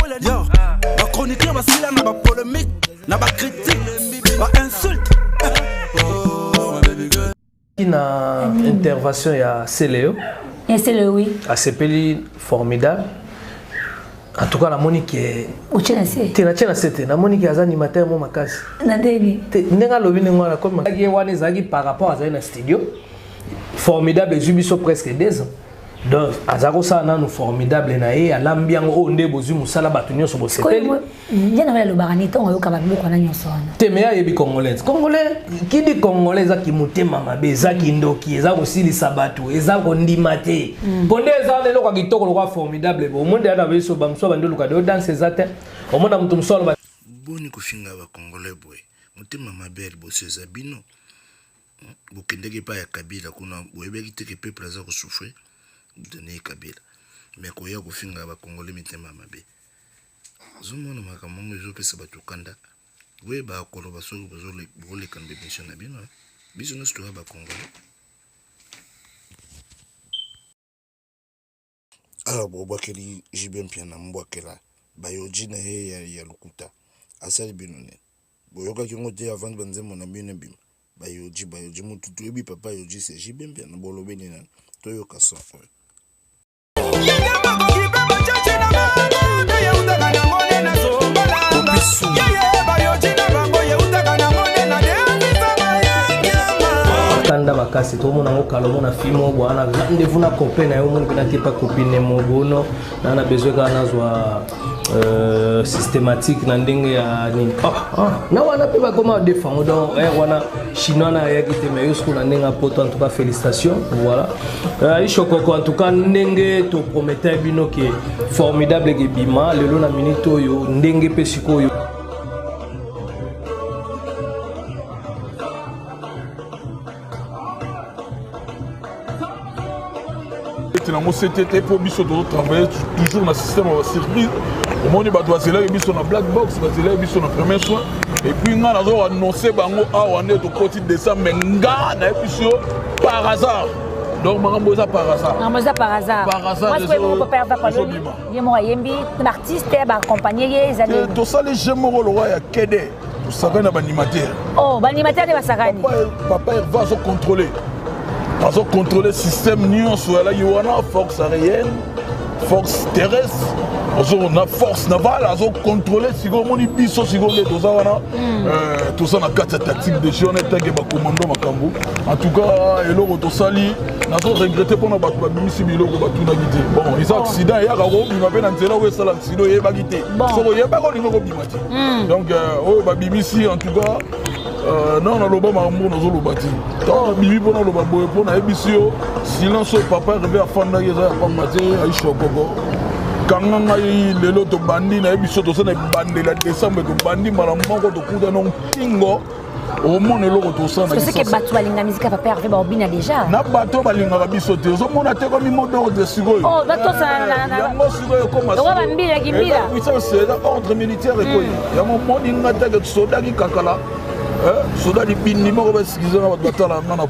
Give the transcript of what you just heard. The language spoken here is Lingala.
Yo, ma chroniqueur va s'il a ma polémique, n'a pas critique, ma insulte. Na intervention ya Célio. Et Célio oui. A Sepeli formidable. En tout cas la Monique est Tina c'était la Monique est animateur mon makasi. Na deni. Nenga lobi nenga comme ngaki wana zaki par rapport à un studio formidable Jubiso presque 2 ans. Donc azako ça na nous formidable na ye alambiang o nde bozu musala batunyo so bosepeli. Yana wala lo baranito oyo kababo ko na nyonso wana. Temeya yebi congolais. Congolais qui dit congolais za ki mutema mabe za ki ndoki eza ko sili sabatu eza ko ndimate. Bonde eza lelo kwa kitoko lo kwa formidable bo monde ada beso bamso bando luka do danse zate. Omona mtu msolo ba boni kufinga ba congolais boy. Mutema mabe bo seza bino. Bokendeke pa ya Kabila kuna boyebeki teke peuple aza ko souffrir. Donner Kabila mais ko ya ko finga ba congolais mitema mabe zomona makamongo zo pesa batukanda we ba kolo basolo bazole bole kan be mission na bino biso no sto ba congolais ala bo bakeli jibem piana mbwakela bayoji na he ya lukuta asali bino ne boyoka kingote avant banzemo na bino bim bayoji mututu ebi papa yoji se jibem piana bolobe ni na toyoka so Tanda makasi to mona ngokalo mona fimo bwana rendez-vous na copain na yo mona pena kepa copine mo bono na besoin kana zwa systématique na ndenge ya ni na wana pe ba comment défendre donc wana chinois na ya kite mais yosko na ndenge poto en tout cas félicitations voilà ishokoko en tout cas ndenge to promettait bino que formidable ke bima lelo na minute yo ndenge pe sikoyo Mon CTT pour biso de travailler toujours dans le système de surprise. Au moment où on a biso na black box, on a biso na premier soin. Et puis on a annoncé bango on est au côté de ça mais nga na biso par hasard. Donc on a par hasard. On a par hasard. Par hasard. Moi je peux mon père va parler. Il moi yembi l'artiste va accompagner les années. Tout ça les j'aime le roi ya Kede. Tout ça na animateur. Oh, animateur de Basagani. Papa va se contrôler. Ils ont contrôlé le système Nyon sur la Yoana, force aérienne, force terrestre, on a force navale, ils ont contrôlé si on a biso si on est tout ça na carte tactique de jeu on est tagué ba commando makambo. En tout cas, et l'autre tout ça li, nous regretté pour na ba bimisi biloko ba tuna gité. Bon, ils ont accident ya ka ko bima pe na nzela où ça l'accident ye ba gité. So ye ba ko ni ko bimati. Donc oh ba bimisi en tout cas non, on a mambo nous le bâti. Tant bibi pour le babo pour na ebisio silence papa revient à fanda yeza pas maté aisho gogo. Quand on a eu le lot de bandits na ebisio to ça na bande la décembre to bandi malambo to kuda non kingo. Au monde le lot ça na. C'est que bateau balinga musique papa Hervé Barbina déjà. Na bateau balinga biso te. Zo mona te comme mot de sigoyo. Oh, bateau ça na. Mo sigoyo comme ça. On va mbila kimbila. Oui ça c'est ordre militaire et quoi. Ya mon inga ta que soda ki kakala. Soda di bin numéro ba sikiza na batala na